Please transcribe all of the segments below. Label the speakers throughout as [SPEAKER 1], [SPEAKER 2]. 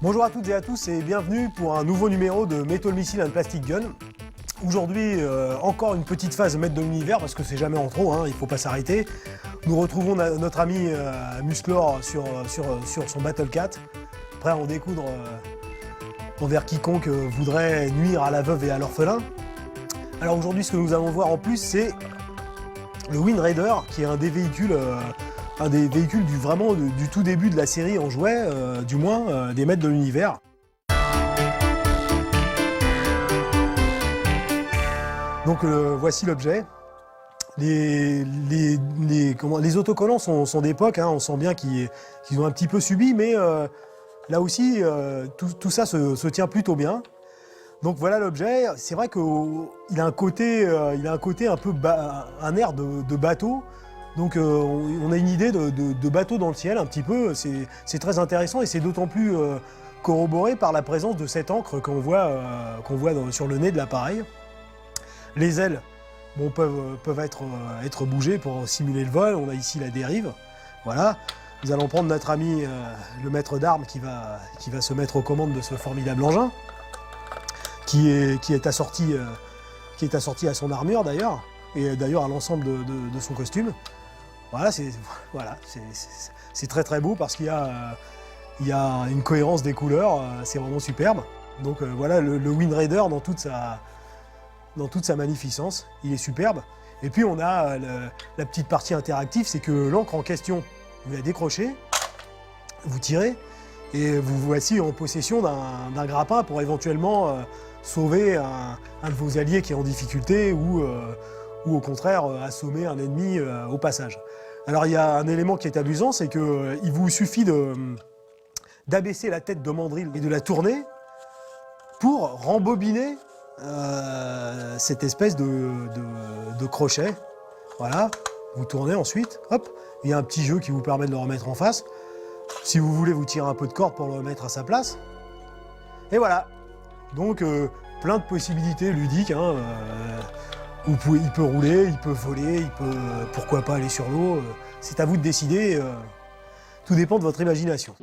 [SPEAKER 1] Bonjour à toutes et à tous et bienvenue pour un nouveau numéro de Metal Missile and Plastic Gun. Aujourd'hui, encore une petite phase de maître de l'univers parce que c'est jamais en trop, il ne faut pas s'arrêter. Nous retrouvons notre ami Musclor sur son Battle Cat, prêt à en découdre envers quiconque voudrait nuire à la veuve et à l'orphelin. Alors aujourd'hui, ce que nous allons voir en plus, c'est le Wind Raider, qui est un des véhicules du tout début de la série en jouet, du moins des maîtres de l'univers. Donc voici l'objet. Les autocollants sont d'époque, on sent bien qu'ils ont un petit peu subi, mais là aussi, tout ça se tient plutôt bien. Donc voilà l'objet. C'est vrai qu'il a un côté un peu un air de bateau. Donc on a une idée de bateau dans le ciel un petit peu. C'est très intéressant et c'est d'autant plus corroboré par la présence de cette encre qu'on voit sur le nez de l'appareil. Les ailes peuvent être bougées pour simuler le vol. On a ici la dérive. Voilà. Nous allons prendre notre ami le maître d'armes qui va se mettre aux commandes de ce formidable engin, qui est assorti à son armure d'ailleurs, et d'ailleurs à l'ensemble de son costume. Voilà, c'est très très beau parce qu'il y a une cohérence des couleurs, c'est vraiment superbe. Donc voilà le Wind Raider dans toute sa magnificence, il est superbe. Et puis on a la petite partie interactive, c'est que l'encre en question, vous la décrochez, vous tirez, et vous voici en possession d'un grappin pour éventuellement sauver un de vos alliés qui est en difficulté ou au contraire assommer un ennemi au passage. Alors il y a un élément qui est amusant, c'est qu'il vous suffit d'abaisser la tête de mandrille et de la tourner pour rembobiner cette espèce de crochet. Voilà, vous tournez ensuite, hop, il y a un petit jeu qui vous permet de le remettre en face. Si vous voulez, vous tirez un peu de corde pour le remettre à sa place. Et voilà, donc plein de possibilités ludiques. Il peut rouler, il peut voler, il peut pourquoi pas aller sur l'eau. C'est à vous de décider, tout dépend de votre imagination.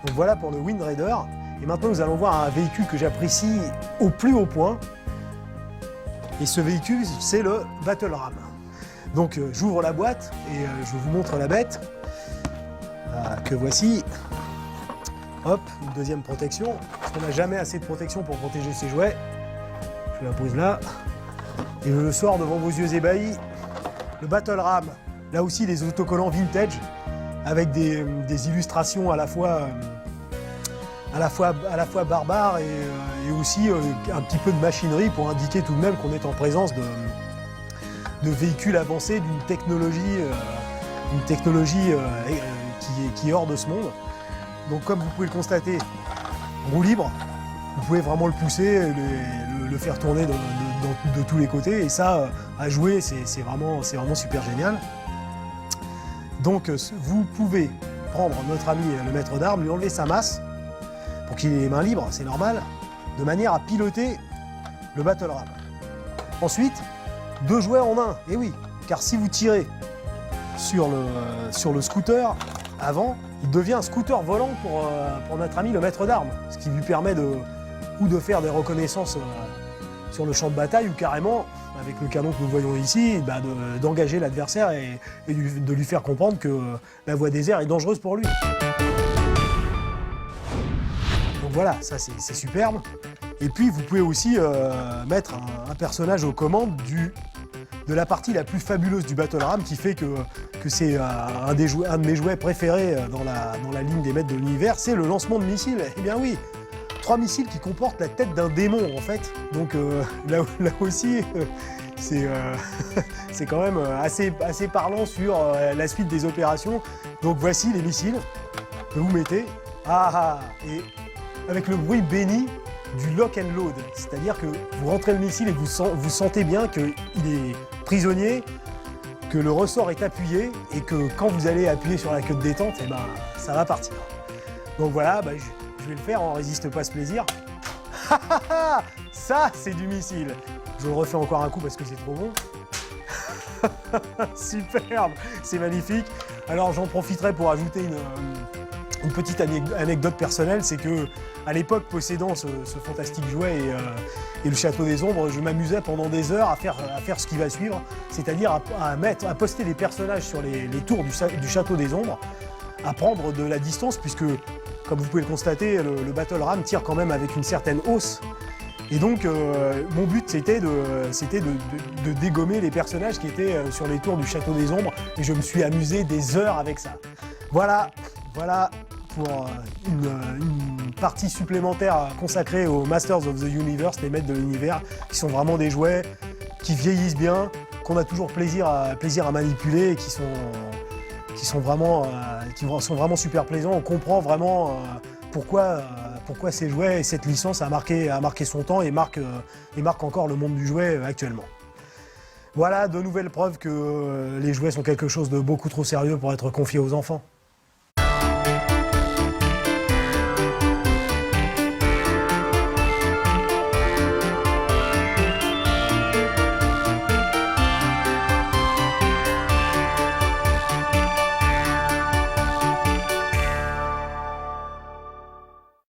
[SPEAKER 1] Donc voilà pour le Wind Raider. Et maintenant nous allons voir un véhicule que j'apprécie au plus haut point. Et ce véhicule, c'est le Battle Ram. Donc j'ouvre la boîte et je vous montre la bête. Que voici. Hop, une deuxième protection. Parce qu'on n'a jamais assez de protection pour protéger ses jouets. Je la pose là. Et je le sors devant vos yeux ébahis. Le Battle Ram. Là aussi, des autocollants vintage avec des illustrations à la fois barbares et aussi un petit peu de machinerie pour indiquer tout de même qu'on est en présence de véhicules avancés, d'une technologie qui est hors de ce monde. Donc comme vous pouvez le constater, roue libre, vous pouvez vraiment le pousser, le faire tourner de tous les côtés, et ça, à jouer, c'est vraiment super génial. Donc vous pouvez prendre notre ami le maître d'armes, lui enlever sa masse, pour qu'il ait les mains libres, c'est normal, de manière à piloter le Battle Ram. Ensuite, 2 jouets en un, et oui, car si vous tirez sur le scooter avant, il devient un scooter volant pour notre ami le maître d'armes, ce qui lui permet de faire des reconnaissances sur le champ de bataille ou carrément, avec le canon que nous voyons ici, d'engager l'adversaire et de lui faire comprendre que la voie des airs est dangereuse pour lui. Donc voilà, ça c'est superbe. Et puis vous pouvez aussi mettre un personnage aux commandes de la partie la plus fabuleuse du Battle Ram, qui fait que c'est un de mes jouets préférés dans la ligne des maîtres de l'univers, c'est le lancement de missiles. Eh bien oui, 3 missiles qui comportent la tête d'un démon en fait. Donc là aussi, c'est quand même assez parlant sur la suite des opérations. Donc voici les missiles que vous mettez. Et avec le bruit béni du lock and load, c'est-à-dire que vous rentrez le missile et vous sentez bien qu'il est prisonnier, que le ressort est appuyé et que quand vous allez appuyer sur la queue de détente, ça va partir. Donc voilà, je vais le faire, on résiste pas à ce plaisir. Ça, c'est du missile. Je le refais encore un coup parce que c'est trop bon. Superbe, c'est magnifique. Alors j'en profiterai pour ajouter Une petite anecdote personnelle, c'est que à l'époque, possédant ce fantastique jouet et le Château des Ombres, je m'amusais pendant des heures à faire ce qui va suivre, c'est-à-dire à poster des personnages sur les tours du Château des Ombres, à prendre de la distance, puisque, comme vous pouvez le constater, le Battle Ram tire quand même avec une certaine hausse. Et donc, mon but, c'était de dégommer les personnages qui étaient sur les tours du Château des Ombres, et je me suis amusé des heures avec ça. Voilà pour une partie supplémentaire consacrée aux Masters of the Universe, les maîtres de l'univers, qui sont vraiment des jouets qui vieillissent bien, qu'on a toujours plaisir à manipuler et qui sont vraiment super plaisants. On comprend vraiment pourquoi ces jouets et cette licence a marqué son temps et marque encore le monde du jouet actuellement. Voilà de nouvelles preuves que les jouets sont quelque chose de beaucoup trop sérieux pour être confiés aux enfants.